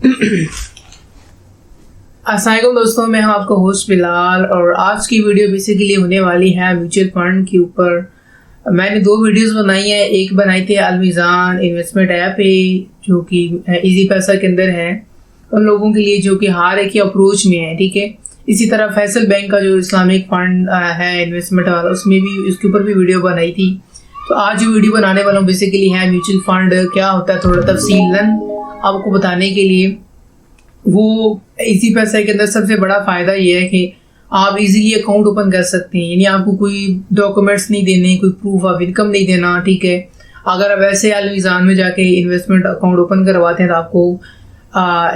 अस्सलामुअलैकुम दोस्तों, मैं हूं आपका होस्ट बिलाल और आज की वीडियो बेसिकली होने वाली है म्यूचुअल फंड के ऊपर। मैंने दो वीडियोस बनाई है। एक बनाई थी अलमीज़ान इन्वेस्टमेंट ऐप है जो कि इजी पैसा के अंदर है उन लोगों के लिए जो कि हर एक अप्रोच में है, ठीक है। इसी तरह फैसल बैंक का जो इस्लामिक फंड है इन्वेस्टमेंट वाला, उसमें भी उसके ऊपर भी वीडियो बनाई थी। तो आज जो वीडियो बनाने वाला हूँ बेसिकली है म्यूचुअल फंड क्या होता है, थोड़ा तफसीलन आपको बताने के लिए। वो इसी पैसे के अंदर सबसे बड़ा फ़ायदा ये है कि आप इजीली अकाउंट ओपन कर सकते हैं, यानी आपको कोई डॉक्यूमेंट्स नहीं देने, कोई प्रूफ ऑफ इनकम नहीं देना, ठीक है। अगर आप ऐसे अलमीज़ान में जाके इन्वेस्टमेंट अकाउंट ओपन करवाते हैं तो आपको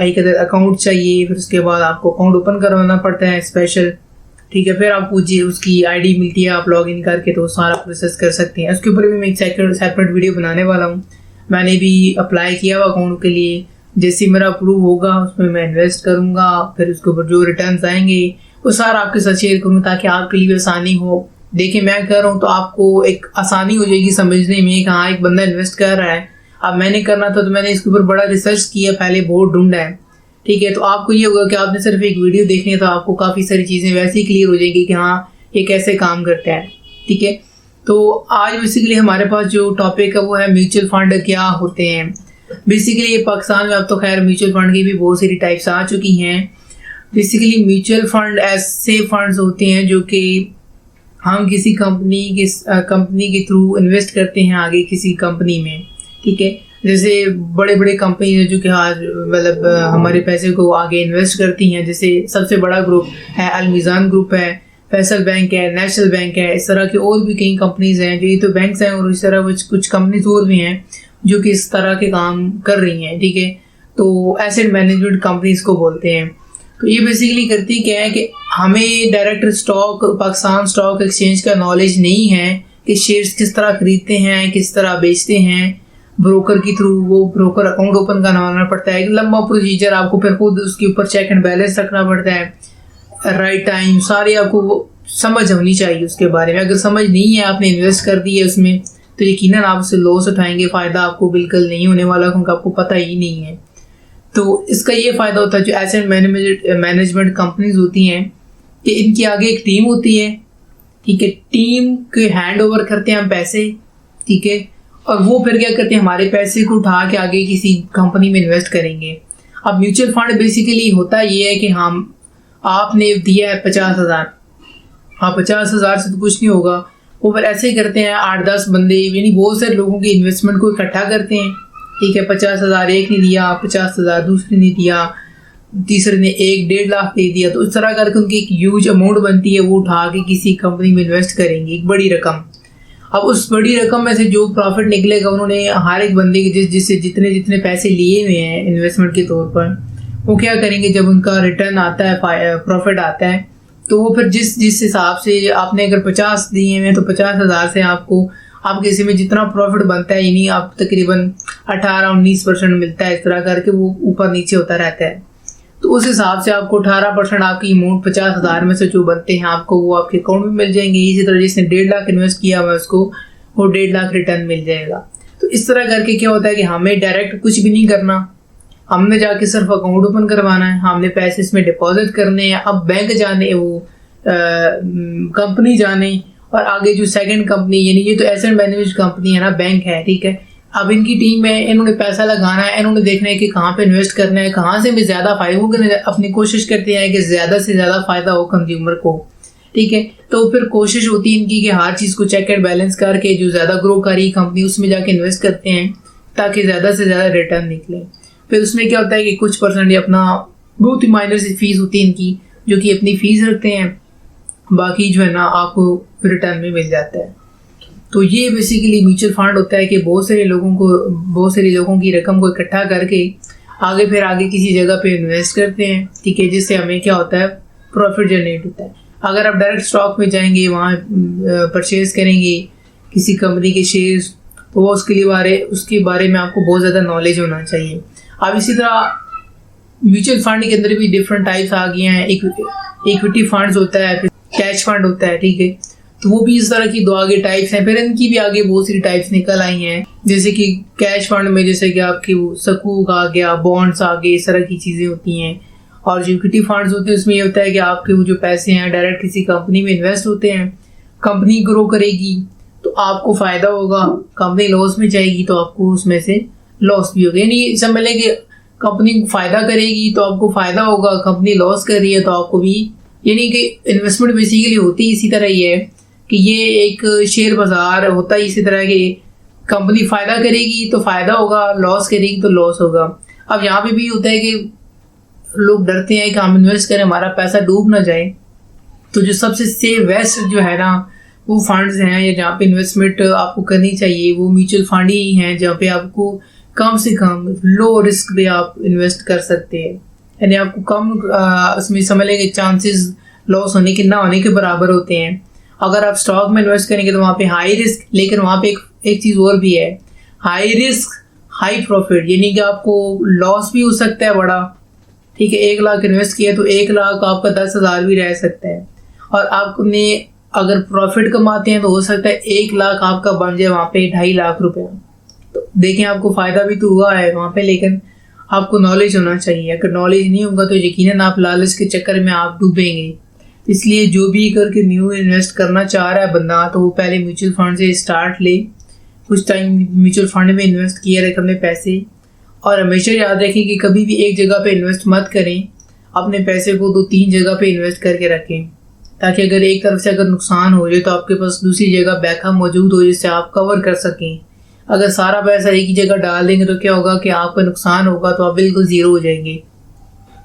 एक अकाउंट चाहिए, फिर उसके बाद आपको अकाउंट ओपन करवाना पड़ता है स्पेशल, ठीक है। फिर आपको जी उसकी आईडी मिलती है, आप लॉग इन करके तो सारा प्रोसेस कर सकते हैं। उसके ऊपर भी मैं एक सेपरेट वीडियो बनाने वाला हूँ। मैंने भी अप्लाई किया हुआ अकाउंट के लिए, जैसे मेरा अप्रूव होगा उसमें मैं इन्वेस्ट करूँगा, फिर उसके ऊपर जो रिटर्न्स आएंगे वो सारा आपके साथ शेयर करूँगा ताकि आपके लिए भी आसानी हो। देखिए मैं कर रहा हूँ तो आपको एक आसानी हो जाएगी समझने में कि हाँ एक बंदा इन्वेस्ट कर रहा है। अब मैंने करना था तो मैंने इसके ऊपर बड़ा रिसर्च किया, पहले बहुत ढूंढा है, ठीक है। तो आपको ये होगा कि आपने सिर्फ एक वीडियो देखनी है तो आपको काफ़ी सारी चीज़ें वैसे ही क्लियर हो जाएगी कि हाँ ये कैसे काम करता है, ठीक है। तो आज बेसिकली हमारे पास जो टॉपिक है वो है म्यूचुअल फंड क्या होते हैं। बेसिकली ये पाकिस्तान में अब तो खैर म्यूचुअल फंड की भी बहुत सारी टाइप्स आ चुकी हैं। बेसिकली म्यूचुअल फंड ऐसे फंड्स होते हैं जो कि हम किसी कंपनी के थ्रू इन्वेस्ट करते हैं आगे किसी कंपनी में, ठीक है। जैसे बड़े बड़े कंपनी है जो कि आज मतलब हमारे पैसे को आगे इन्वेस्ट करती हैं। जैसे सबसे बड़ा ग्रुप है अलमीज़ान ग्रुप है, फैसल बैंक है, नेशनल बैंक है, इस तरह की और भी कई कंपनीज हैं जो ये तो बैंक्स हैं और इस तरह कुछ कंपनीज और भी हैं जो कि इस तरह के काम कर रही हैं, ठीक है। तो एसेट मैनेजमेंट कंपनीज को बोलते हैं। तो ये बेसिकली करती क्या है कि हमें direct stock Pakistan stock exchange का नॉलेज नहीं है कि शेयर्स किस तरह खरीदते हैं, किस तरह बेचते हैं। ब्रोकर के थ्रू वो ब्रोकर अकाउंट ओपन करवाना पड़ता है, एक लंबा प्रोसीजर, आपको फिर खुद उसके ऊपर चेक एंड बैलेंस रखना पड़ता है, राइट टाइम सारी आपको समझ होनी चाहिए उसके बारे में। अगर समझ नहीं है, आपने इन्वेस्ट कर दी है उसमें, तो यकीनन आप उससे लॉस उठाएंगे, फ़ायदा आपको बिल्कुल नहीं होने वाला क्योंकि आपको पता ही नहीं है। तो इसका ये फ़ायदा होता है जो एसेट मैनेजमेंट कंपनीज होती हैं कि इनकी आगे एक टीम होती है, ठीक है। टीम के हैंड ओवर करते हैं हम पैसे, ठीक है, और वो फिर क्या करते हैं हमारे पैसे को उठा के आगे किसी कंपनी में इन्वेस्ट करेंगे। अब म्यूचुअल फंड बेसिकली होता ये है कि हम आपने दिया है 50,000, हाँ 50,000 से तो कुछ नहीं होगा, वो फिर ऐसे ही करते हैं 8-10 बंदे, यानी बहुत सारे लोगों की इन्वेस्टमेंट को इकट्ठा करते हैं, ठीक है। 50,000 एक ने दिया, 50,000 दूसरे ने दिया, तीसरे ने 1-1.5 लाख दे दिया। तो इस तरह करके उनकी एक ह्यूज अमाउंट बनती है, वो उठा के किसी कंपनी में इन्वेस्ट करेंगे एक बड़ी रकम। अब उस बड़ी रकम में से जो प्रॉफिट निकलेगा उन्होंने हर एक बंदे के जिससे जितने पैसे लिए हुए हैं इन्वेस्टमेंट के तौर पर, वो क्या करेंगे जब उनका रिटर्न आता है, प्रॉफिट आता है, तो वो फिर जिस हिसाब से आपने अगर 50 दिए हैं तो 50,000 से आपको आपके हिस्से में जितना प्रॉफिट बनता है यानी आप तकरीबन 18-19% मिलता है। इस तरह करके वो ऊपर नीचे होता रहता है। तो उस हिसाब से आपको 18% आपकी अमाउंट 50,000 में से जो बनते हैं आपको वो आपके अकाउंट में मिल जाएंगे। इसी तरह जिसने 1.5 लाख इन्वेस्ट किया हुआ उसको वो 1.5 लाख रिटर्न मिल जाएगा। तो इस तरह करके क्या होता है कि हमें डायरेक्ट कुछ भी नहीं करना, हमने जाके सिर्फ अकाउंट ओपन करवाना है, हमने पैसे इसमें डिपॉजिट करने हैं। अब बैंक जाने, वो कंपनी जाने, और आगे जो सेकंड कंपनी यानी ये तो एसेट मैनेजमेंट कंपनी है ना, बैंक है, ठीक है। अब इनकी टीम है, इन्होंने पैसा लगाना है, इन्होंने देखना है कि कहाँ पे इन्वेस्ट करना है, कहाँ से हमें ज़्यादा फ़ायदा, अपनी कोशिश करते हैं कि ज़्यादा से ज़्यादा फ़ायदा हो कंज्यूमर को, ठीक है। तो फिर कोशिश होती है इनकी कि हर चीज़ को चेक एंड बैलेंस करके जो ज़्यादा ग्रो करी कंपनी उसमें जाके इन्वेस्ट करते हैं ताकि ज़्यादा से ज़्यादा रिटर्न निकले। फिर उसमें क्या होता है कि कुछ परसेंट ये अपना बहुत ही माइनर सी फीस होती है इनकी, जो कि अपनी फ़ीस रखते हैं, बाकी जो है ना आपको रिटर्न में मिल जाता है। तो ये बेसिकली म्यूचुअल फंड होता है कि बहुत सारे लोगों की रकम को इकट्ठा करके आगे किसी जगह पे इन्वेस्ट करते हैं, ठीक है, जिससे हमें क्या होता है प्रॉफिट जनरेट होता है। अगर आप डायरेक्ट स्टॉक में जाएंगे, वहाँ परचेज करेंगे किसी कंपनी के शेयर्स, तो उसके बारे में आपको बहुत ज़्यादा नॉलेज होना चाहिए। अब इसी तरह म्यूचुअल फंड के अंदर भी डिफरेंट टाइप्स आ गए हैं। इक्विटी फंड्स होता है, कैश फंड होता है, ठीक है। तो वो भी इस तरह की दो आगे टाइप्स हैं। फिर इनकी भी आगे बहुत सारी टाइप्स निकल आई हैं, जैसे कि कैश फंड में जैसे कि आपकी वो सकूक आ गया, बॉन्ड्स आ गए, इस तरह की चीज़ें होती हैं। और जो इक्विटी फंड्स होते हैं उसमें ये होता है कि आपके वो जो पैसे हैं डायरेक्ट किसी कंपनी में इन्वेस्ट होते हैं। कंपनी ग्रो करेगी तो आपको फ़ायदा होगा, कंपनी लॉस में जाएगी तो आपको उसमें से लॉस भी होगा। यानी समझ लें कि कंपनी फ़ायदा करेगी तो आपको फ़ायदा होगा, कंपनी लॉस कर रही है तो आपको भी, यानी कि इन्वेस्टमेंट बेसिकली होती इसी तरह ही है कि ये एक शेयर बाजार होता है इसी तरह के, कंपनी फ़ायदा करेगी तो फ़ायदा होगा, लॉस करेगी तो लॉस होगा। अब यहाँ पे भी होता है कि लोग डरते हैं कि हम इन्वेस्ट करें हमारा पैसा डूब ना जाए, तो जो सबसे सेफ वेस्ट जो है ना वो फंड्स हैं या जहाँ पे इन्वेस्टमेंट आपको करनी चाहिए वो म्यूचुअल फंड ही हैं, जहाँ पे आपको कम से कम लो रिस्क पे आप इन्वेस्ट कर सकते हैं। यानी आपको कम उसमें समझ लेंगे चांसेस लॉस होने के ना होने के बराबर होते हैं। अगर आप स्टॉक में इन्वेस्ट करेंगे तो वहाँ पे हाई रिस्क, लेकिन वहाँ पे एक चीज़ और भी है, हाई रिस्क हाई प्रॉफिट, यानी कि आपको लॉस भी हो सकता है बड़ा। ठीक है, 1 लाख इन्वेस्ट किया तो 1 लाख आपका 10,000 भी रह सकता है, और आपने अगर प्रॉफिट कमाते हैं तो हो सकता है 1 लाख आपका बन जाए वहाँ पे 2.5 लाख रुपया। तो देखें आपको फ़ायदा भी तो हुआ है वहाँ पे, लेकिन आपको नॉलेज होना चाहिए। अगर नॉलेज नहीं होगा तो यकीनन आप लालच के चक्कर में आप डूबेंगे। इसलिए जो भी करके न्यू इन्वेस्ट करना चाह रहा है बंदा तो वो पहले म्यूचुअल फंड से स्टार्ट ले, कुछ टाइम म्यूचुअल फंड में इन्वेस्ट किए रखें अपने पैसे, और हमेशा याद रखें कि कभी भी एक जगह पे इन्वेस्ट मत करें, अपने पैसे को 2-3 जगह पे इन्वेस्ट करके रखें, ताकि अगर एक तरफ से अगर नुकसान हो जाए तो आपके पास दूसरी जगह बैकअप मौजूद हो जिससे आप कवर कर सकें। अगर सारा पैसा एक ही जगह डाल देंगे तो क्या होगा कि आपका नुकसान होगा तो आप बिल्कुल ज़ीरो हो जाएंगे।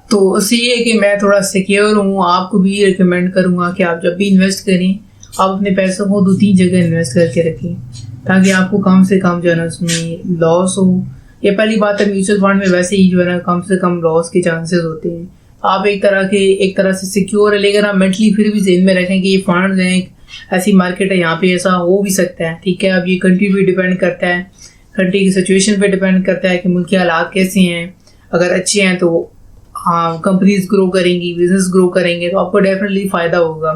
तो उससे ये है कि मैं थोड़ा सिक्योर हूँ, आपको भी रिकमेंड करूँगा कि आप जब भी इन्वेस्ट करें आप अपने पैसों को 2-3 जगह इन्वेस्ट करके रखें, ताकि आपको कम से कम जो है ना उसमें लॉस हो। ये पहली बात है, म्यूचुअल फंड में वैसे ही जो है ना कम से कम लॉस के चांसेस होते हैं। आप एक तरह से सिक्योर है, लेकिन आप मेंटली फिर भी ज़हन में रखें कि ये फंड्स हैं, ऐसी मार्केट है, यहाँ पे ऐसा हो भी सकता है। ठीक है, अब ये कंट्री पे डिपेंड करता है, कंट्री की सिचुएशन पे डिपेंड करता है कि मुल्क के हालात कैसे हैं। अगर अच्छे हैं तो हाँ कंपनीज ग्रो करेंगी, बिजनेस ग्रो करेंगे तो आपको डेफिनेटली फ़ायदा होगा।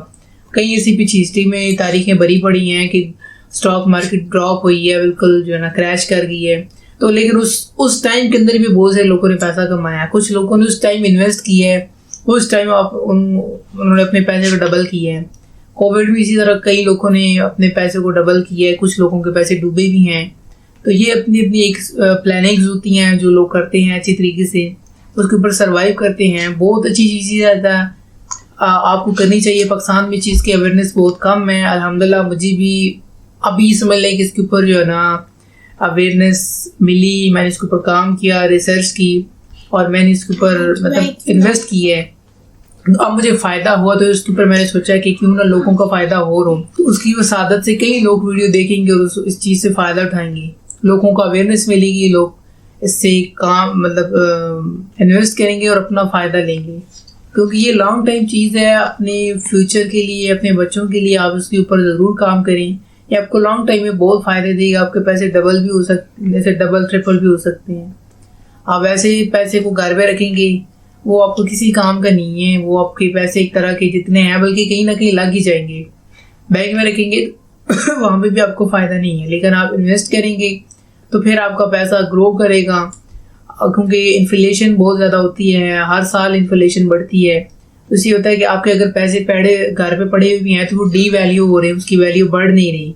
कई ऐसी पिछली हिस्ट्री में तारीखें भरी पड़ी हैं कि स्टॉक मार्केट ड्रॉप हुई है, बिल्कुल जो है ना क्रैश कर गई है, तो लेकिन उस टाइम के अंदर भी बहुत सारे लोगों ने पैसा कमाया। कुछ लोगों ने उस टाइम इन्वेस्ट किया है, उस टाइम उन्होंने अपने पैसे को डबल किए हैं। कोविड में इसी तरह कई लोगों ने अपने पैसे को डबल किया है, कुछ लोगों के पैसे डूबे भी हैं। तो ये अपनी अपनी एक प्लानिंग्स होती हैं जो लोग करते हैं अच्छी तरीके से, उसके ऊपर सर्वाइव करते हैं। बहुत अच्छी चीज़ है, आपको करनी चाहिए। पाकिस्तान में चीज़ की अवेयरनेस बहुत कम है, अल्हम्दुलिल्लाह मुझे भी अभी समझ लें कि इसके ऊपर जो है ना अवेयरनेस मिली, मैंने इसके ऊपर काम किया, रिसर्च की, और मैंने इसके ऊपर मतलब इन्वेस्ट किया है। अब मुझे फ़ायदा हुआ तो इसके ऊपर मैंने सोचा कि क्यों ना लोगों का फ़ायदा हो रहा हो। तो उसकी वसादत से कई लोग वीडियो देखेंगे और इस चीज़ से फ़ायदा उठाएंगे, लोगों को अवेयरनेस मिलेगी, लोग इससे काम मतलब इन्वेस्ट करेंगे और अपना फ़ायदा लेंगे, क्योंकि ये लॉन्ग टाइम चीज़ है। अपने फ्यूचर के लिए, अपने बच्चों के लिए आप उसके ऊपर ज़रूर काम करें, ये आपको लॉन्ग टाइम में बहुत फ़ायदे देगा। आपके पैसे डबल भी हो सकते, जैसे डबल ट्रिपल भी हो सकते हैं। आप ऐसे पैसे को घर में रखेंगे वो आपको किसी काम का नहीं है, वो आपके पैसे एक तरह के जितने हैं बल्कि कहीं ना कहीं लग ही जाएंगे। बैंक में रखेंगे वहाँ पे भी आपको फ़ायदा नहीं है, लेकिन आप इन्वेस्ट करेंगे तो फिर आपका पैसा ग्रो करेगा, क्योंकि इन्फ्लेशन बहुत ज़्यादा होती है, हर साल इन्फ्लेशन बढ़ती है। तो इससे होता है कि आपके अगर पैसे घर पे पड़े हुए हैं तो वो डी वैल्यू हो रहे हैं, उसकी वैल्यू बढ़ नहीं रही।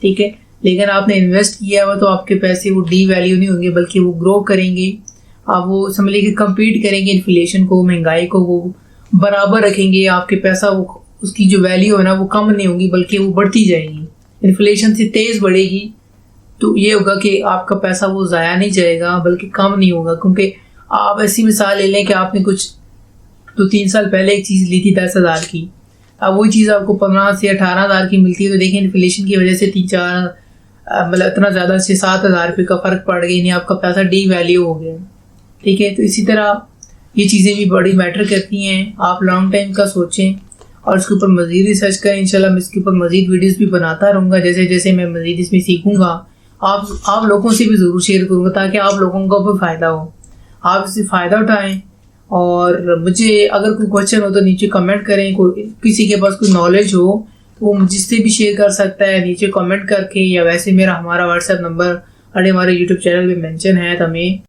ठीक है, लेकिन आपने इन्वेस्ट किया हुआ तो आपके पैसे वो डी वैल्यू नहीं होंगे बल्कि वो ग्रो करेंगे। आप वो समझ लीजिए कम्पीट करेंगे, इन्फ्लेशन को, महंगाई को वो बराबर रखेंगे। आपके पैसा वो उसकी जो वैल्यू है ना वो कम नहीं होगी बल्कि वो बढ़ती जाएगी, इन्फ्लेशन से तेज़ बढ़ेगी। तो ये होगा कि आपका पैसा वो ज़ाया नहीं जाएगा बल्कि कम नहीं होगा। क्योंकि आप ऐसी मिसाल ले लें कि आपने कुछ 2-3 साल पहले एक चीज़ ली थी 10,000 की, अब वही चीज़ आपको 15 से 18,000 की मिलती है। तो देखिए इन्फ्लेशन की वजह से 3-4 मतलब इतना ज़्यादा 6-7 हज़ार रुपये का फ़र्क पड़ गया, यानी आपका पैसा डी वैल्यू हो गया। ठीक है, तो इसी तरह ये चीज़ें भी बड़ी मैटर करती हैं। आप लॉन्ग टाइम का सोचें और उसके ऊपर मज़ीद रिसर्च करें। इंशाल्लाह मैं इसके ऊपर मज़ीद वीडियोस भी बनाता रहूँगा, जैसे जैसे मैं मज़ीद इसमें सीखूँगा आप लोगों से भी ज़रूर शेयर करूँगा ताकि आप लोगों को भी फ़ायदा हो, आप इससे फ़ायदा उठाएँ। और मुझे अगर कोई क्वेश्चन हो तो नीचे कमेंट करें, कोई किसी के पास कोई नॉलेज हो वो मुझसे भी शेयर कर सकता है नीचे कमेंट करके, या वैसे हमारा व्हाट्सएप नंबर हमारे यूट्यूब चैनल पे मेंशन है। तो हमें